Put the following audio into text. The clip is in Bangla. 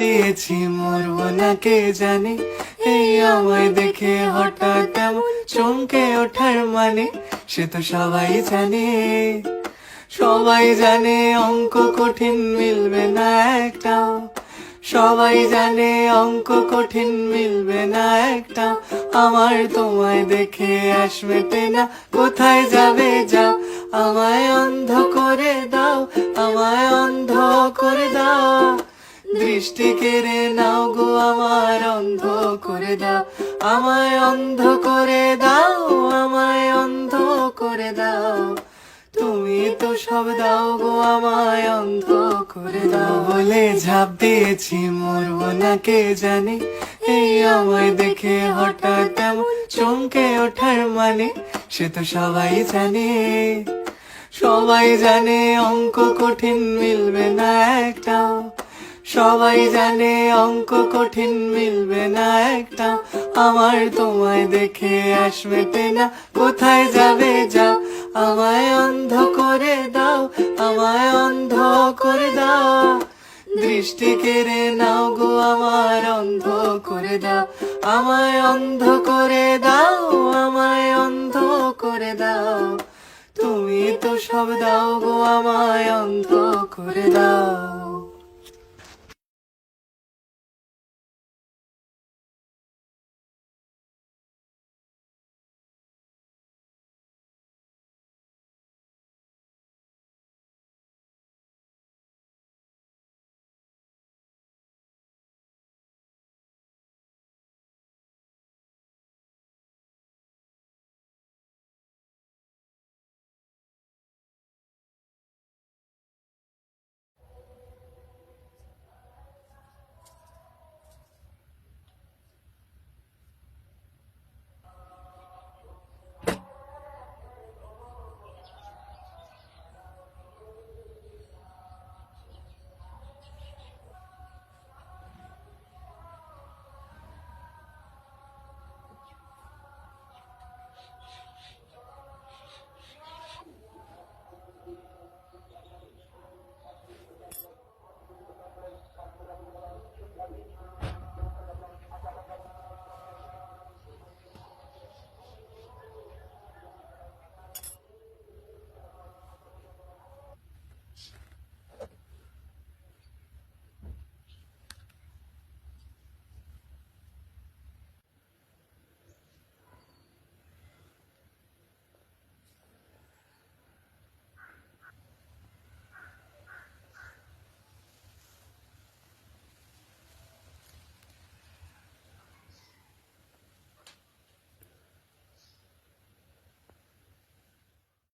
দিয়েছি মরবো না কে জানে, এই আমায় দেখে হঠাৎ এমন চমকে ওঠার মানে, সে তো সবাই জানে। সবাই জানে অঙ্ক কঠিন মিলবে না একটাও, সবাই জানে অঙ্ক কঠিন মিলবে না একটাও। আমার তোমায় দেখে আস মেটে না, কোথায় যাবে যাও, আমায় অন্ধ করে দাও, আমায় অন্ধ করে দাও। দৃষ্টি কেড়ে নাও গো আমার, অন্ধ করে দাও, আমায় অন্ধ করে দাও, আমায় অন্ধ করে দাও। তুমি তো সব দাও গো আমায়, অন্ধ করে দাও। বলে ঝাঁপ দিয়েছি মরবো না কে জানে, এই আমায় দেখে হঠাৎ এমন চমকে ওঠার মানে, সে তো সবাই জানে। সবাই জানে অঙ্ক কঠিন মিলবে না একটাও, সবাই জানে অঙ্ক কঠিন মিলবে না একটাও। আমার তোমায় দেখে আস মেটে না, কোথায় যাবে যাও, আমায় অন্ধ করে দাও, আমায় অন্ধ করে দাও। দৃষ্টি কেড়ে নাও গো আমার, অন্ধ করে দাও, আমায় অন্ধ করে দাও, আমায় অন্ধ করে দাও। তুমি তো সব দাও গো আমায়, অন্ধ করে দাও।